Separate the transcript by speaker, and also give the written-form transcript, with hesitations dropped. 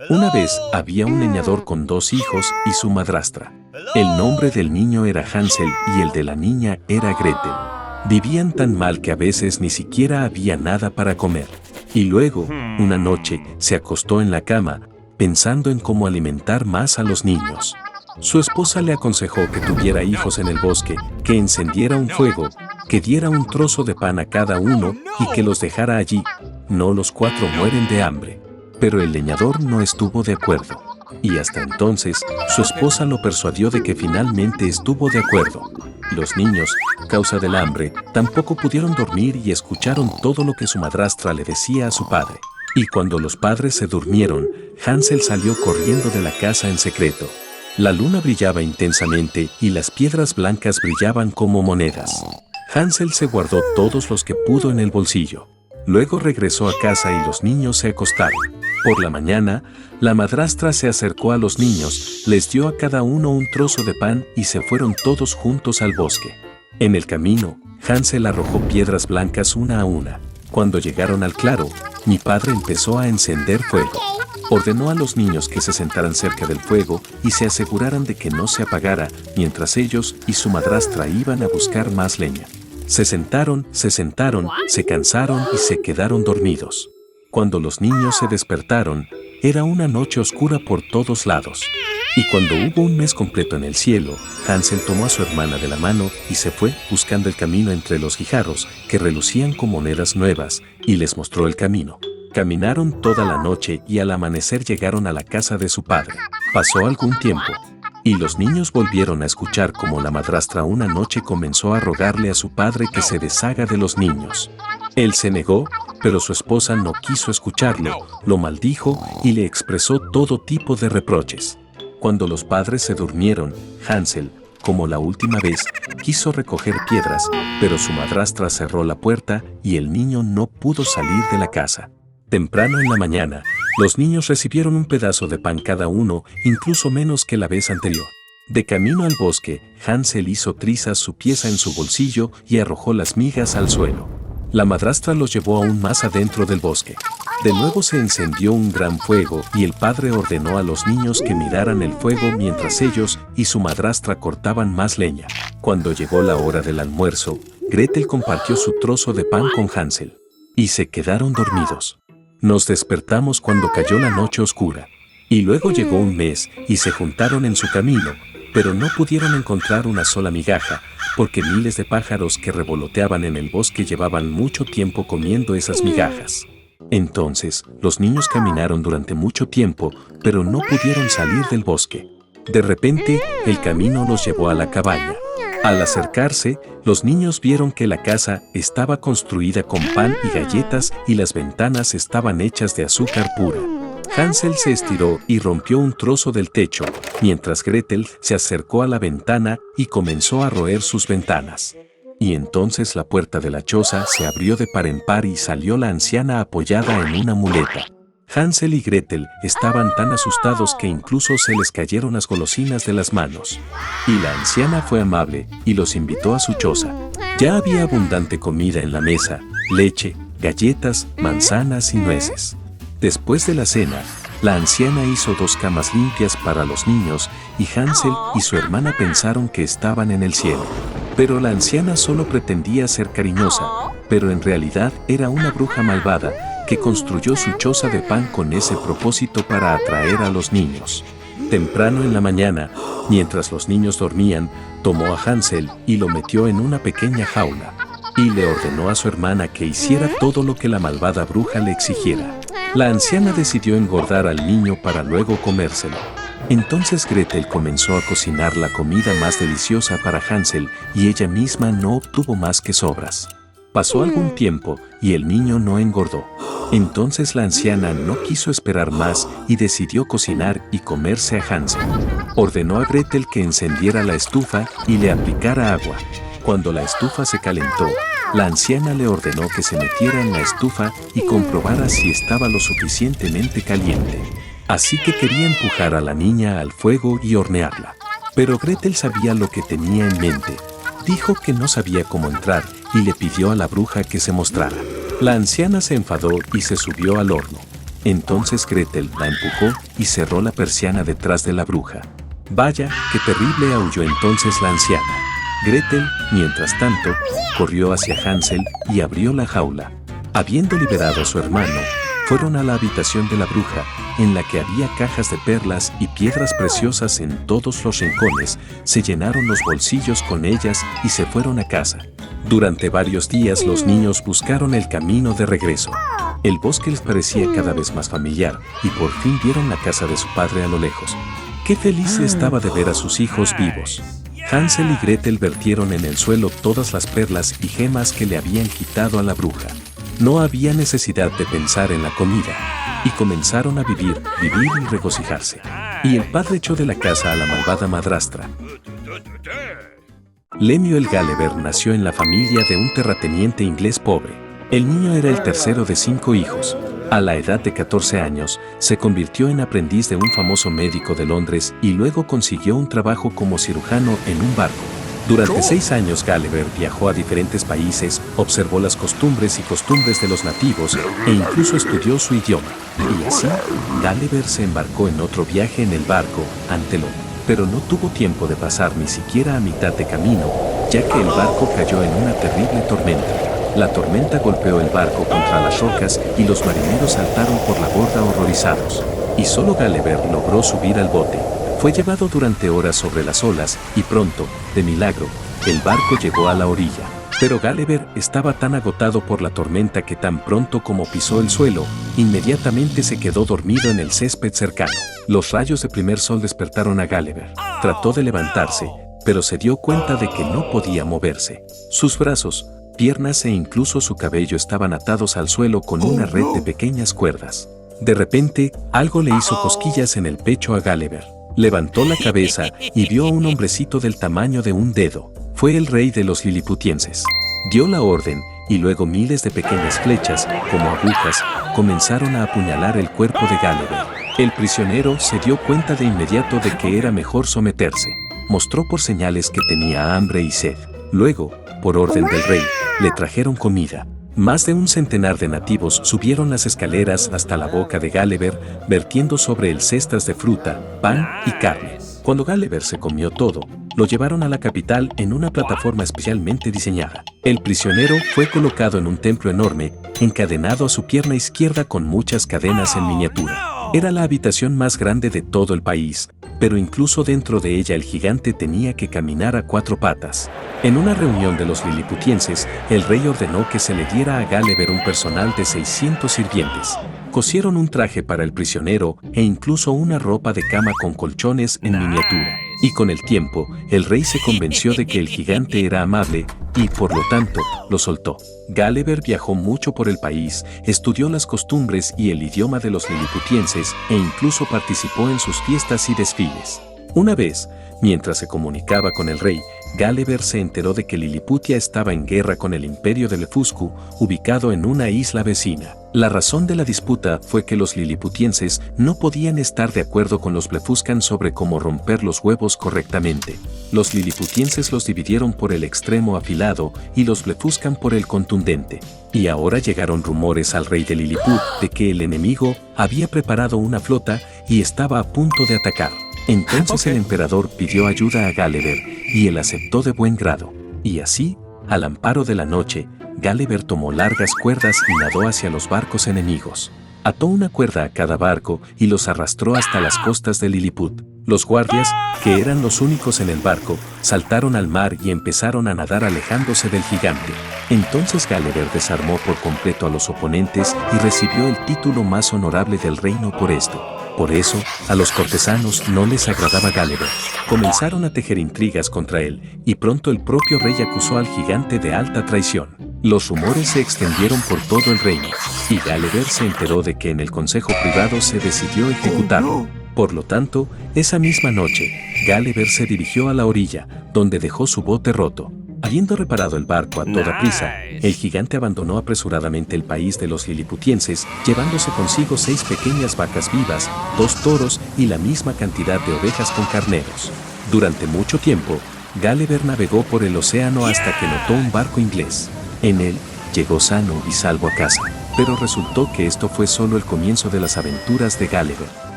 Speaker 1: Una vez había un leñador con 2 hijos y su madrastra. El nombre del niño era Hansel y el de la niña era Gretel. Vivían tan mal que a veces ni siquiera había nada para comer. Y luego, una noche, se acostó en la cama, pensando en cómo alimentar más a los niños. Su esposa le aconsejó que tuviera hijos en el bosque, que encendiera un fuego, que diera un trozo de pan a cada uno y que los dejara allí. No, los 4 mueren de hambre. Pero el leñador no estuvo de acuerdo. Y hasta entonces, su esposa lo persuadió de que finalmente estuvo de acuerdo. Los niños, causa del hambre, tampoco pudieron dormir y escucharon todo lo que su madrastra le decía a su padre. Y cuando los padres se durmieron, Hansel salió corriendo de la casa en secreto. La luna brillaba intensamente y las piedras blancas brillaban como monedas. Hansel se guardó todos los que pudo en el bolsillo. Luego regresó a casa y los niños se acostaron. Por la mañana, la madrastra se acercó a los niños, les dio a cada uno un trozo de pan y se fueron todos juntos al bosque. En el camino, Hansel arrojó piedras blancas una a una. Cuando llegaron al claro, mi padre empezó a encender fuego. Ordenó a los niños que se sentaran cerca del fuego y se aseguraran de que no se apagara, mientras ellos y su madrastra iban a buscar más leña. Se sentaron, se cansaron y se quedaron dormidos. Cuando los niños se despertaron, era una noche oscura por todos lados. Y cuando hubo un mes completo en el cielo, Hansel tomó a su hermana de la mano y se fue buscando el camino entre los guijarros que relucían con monedas nuevas, y les mostró el camino. Caminaron toda la noche y al amanecer llegaron a la casa de su padre. Pasó algún tiempo, y los niños volvieron a escuchar cómo la madrastra una noche comenzó a rogarle a su padre que se deshaga de los niños. Él se negó, pero su esposa no quiso escucharlo, lo maldijo y le expresó todo tipo de reproches. Cuando los padres se durmieron, Hansel, como la última vez, quiso recoger piedras, pero su madrastra cerró la puerta y el niño no pudo salir de la casa. Temprano en la mañana, los niños recibieron un pedazo de pan cada uno, incluso menos que la vez anterior. De camino al bosque, Hansel hizo trizas su pieza en su bolsillo y arrojó las migas al suelo. La madrastra los llevó aún más adentro del bosque. De nuevo se encendió un gran fuego y el padre ordenó a los niños que miraran el fuego mientras ellos y su madrastra cortaban más leña. Cuando llegó la hora del almuerzo, Gretel compartió su trozo de pan con Hansel. Y se quedaron dormidos. Nos despertamos cuando cayó la noche oscura. Y luego llegó un mes y se juntaron en su camino, pero no pudieron encontrar una sola migaja, porque miles de pájaros que revoloteaban en el bosque llevaban mucho tiempo comiendo esas migajas. Entonces, los niños caminaron durante mucho tiempo, pero no pudieron salir del bosque. De repente, el camino los llevó a la cabaña. Al acercarse, los niños vieron que la casa estaba construida con pan y galletas y las ventanas estaban hechas de azúcar pura. Hansel se estiró y rompió un trozo del techo, mientras Gretel se acercó a la ventana y comenzó a roer sus ventanas. Y entonces la puerta de la choza se abrió de par en par y salió la anciana apoyada en una muleta. Hansel y Gretel estaban tan asustados que incluso se les cayeron las golosinas de las manos. Y la anciana fue amable y los invitó a su choza. Ya había abundante comida en la mesa, leche, galletas, manzanas y nueces. Después de la cena, la anciana hizo 2 camas limpias para los niños y Hansel y su hermana pensaron que estaban en el cielo. Pero la anciana solo pretendía ser cariñosa, pero en realidad era una bruja malvada que construyó su choza de pan con ese propósito para atraer a los niños. Temprano en la mañana, mientras los niños dormían, tomó a Hansel y lo metió en una pequeña jaula. Y le ordenó a su hermana que hiciera todo lo que la malvada bruja le exigiera. La anciana decidió engordar al niño para luego comérselo. Entonces Gretel comenzó a cocinar la comida más deliciosa para Hansel y ella misma no obtuvo más que sobras. Pasó algún tiempo y el niño no engordó. Entonces la anciana no quiso esperar más y decidió cocinar y comerse a Hansel. Ordenó a Gretel que encendiera la estufa y le aplicara agua. Cuando la estufa se calentó, la anciana le ordenó que se metiera en la estufa y comprobara si estaba lo suficientemente caliente. Así que quería empujar a la niña al fuego y hornearla. Pero Gretel sabía lo que tenía en mente. Dijo que no sabía cómo entrar y le pidió a la bruja que se mostrara. La anciana se enfadó y se subió al horno. Entonces Gretel la empujó y cerró la persiana detrás de la bruja. Vaya, qué terrible, aulló entonces la anciana. Gretel, mientras tanto, corrió hacia Hansel y abrió la jaula. Habiendo liberado a su hermano, fueron a la habitación de la bruja, en la que había cajas de perlas y piedras preciosas en todos los rincones, se llenaron los bolsillos con ellas y se fueron a casa. Durante varios días los niños buscaron el camino de regreso. El bosque les parecía cada vez más familiar y por fin vieron la casa de su padre a lo lejos. Qué feliz estaba de ver a sus hijos vivos. Hansel y Gretel vertieron en el suelo todas las perlas y gemas que le habían quitado a la bruja. No había necesidad de pensar en la comida, y comenzaron a vivir y regocijarse. Y el padre echó de la casa a la malvada madrastra. Lemuel Gulliver nació en la familia de un terrateniente inglés pobre. El niño era el tercero de 5 hijos. A la edad de 14 años, se convirtió en aprendiz de un famoso médico de Londres y luego consiguió un trabajo como cirujano en un barco. Durante 6 años Gulliver viajó a diferentes países, observó las costumbres de los nativos e incluso estudió su idioma. Y así, Gulliver se embarcó en otro viaje en el barco, Antelón. Pero no tuvo tiempo de pasar ni siquiera a mitad de camino, ya que el barco cayó en una terrible tormenta. La tormenta golpeó el barco contra las rocas y los marineros saltaron por la borda horrorizados. Y solo Gulliver logró subir al bote. Fue llevado durante horas sobre las olas y pronto, de milagro, el barco llegó a la orilla. Pero Gulliver estaba tan agotado por la tormenta que tan pronto como pisó el suelo, inmediatamente se quedó dormido en el césped cercano. Los rayos de primer sol despertaron a Gulliver. Trató de levantarse, pero se dio cuenta de que no podía moverse. Sus brazos, piernas e incluso su cabello estaban atados al suelo con una red de pequeñas cuerdas. De repente, algo le hizo cosquillas en el pecho a Gulliver. Levantó la cabeza y vio a un hombrecito del tamaño de un dedo. Fue el rey de los liliputienses. Dio la orden y luego miles de pequeñas flechas, como agujas, comenzaron a apuñalar el cuerpo de Gulliver. El prisionero se dio cuenta de inmediato de que era mejor someterse. Mostró por señales que tenía hambre y sed. Luego, por orden del rey, le trajeron comida. Más de un centenar de nativos subieron las escaleras hasta la boca de Gulliver, vertiendo sobre él cestas de fruta, pan y carne. Cuando Gulliver se comió todo, lo llevaron a la capital en una plataforma especialmente diseñada. El prisionero fue colocado en un templo enorme, encadenado a su pierna izquierda con muchas cadenas en miniatura. Era la habitación más grande de todo el país, pero incluso dentro de ella el gigante tenía que caminar a 4 patas. En una reunión de los liliputienses, el rey ordenó que se le diera a Gulliver un personal de 600 sirvientes. Cosieron un traje para el prisionero e incluso una ropa de cama con colchones en miniatura. Y con el tiempo, el rey se convenció de que el gigante era amable y, por lo tanto, lo soltó. Gulliver viajó mucho por el país, estudió las costumbres y el idioma de los liliputienses e incluso participó en sus fiestas y desfiles. Una vez, mientras se comunicaba con el rey, Gulliver se enteró de que Liliputia estaba en guerra con el imperio de Blefuscu, ubicado en una isla vecina. La razón de la disputa fue que los liliputienses no podían estar de acuerdo con los blefuscan sobre cómo romper los huevos correctamente. Los liliputienses los dividieron por el extremo afilado y los blefuscan por el contundente. Y ahora llegaron rumores al rey de Liliput de que el enemigo había preparado una flota y estaba a punto de atacar. Entonces el emperador pidió ayuda a Gulliver y él aceptó de buen grado. Y así, al amparo de la noche, Gulliver tomó largas cuerdas y nadó hacia los barcos enemigos. Ató una cuerda a cada barco y los arrastró hasta las costas de Lilliput. Los guardias, que eran los únicos en el barco, saltaron al mar y empezaron a nadar alejándose del gigante. Entonces Gulliver desarmó por completo a los oponentes y recibió el título más honorable del reino por esto. Por eso, a los cortesanos no les agradaba Gulliver. Comenzaron a tejer intrigas contra él, y pronto el propio rey acusó al gigante de alta traición. Los rumores se extendieron por todo el reino, y Gulliver se enteró de que en el consejo privado se decidió ejecutarlo. Por lo tanto, esa misma noche, Gulliver se dirigió a la orilla, donde dejó su bote roto. Habiendo reparado el barco a toda prisa, el gigante abandonó apresuradamente el país de los liliputienses, llevándose consigo 6 pequeñas vacas vivas, 2 toros y la misma cantidad de ovejas con carneros. Durante mucho tiempo, Gulliver navegó por el océano hasta que notó un barco inglés. En él, llegó sano y salvo a casa. pero resultó que esto fue solo el comienzo de las aventuras de Gulliver.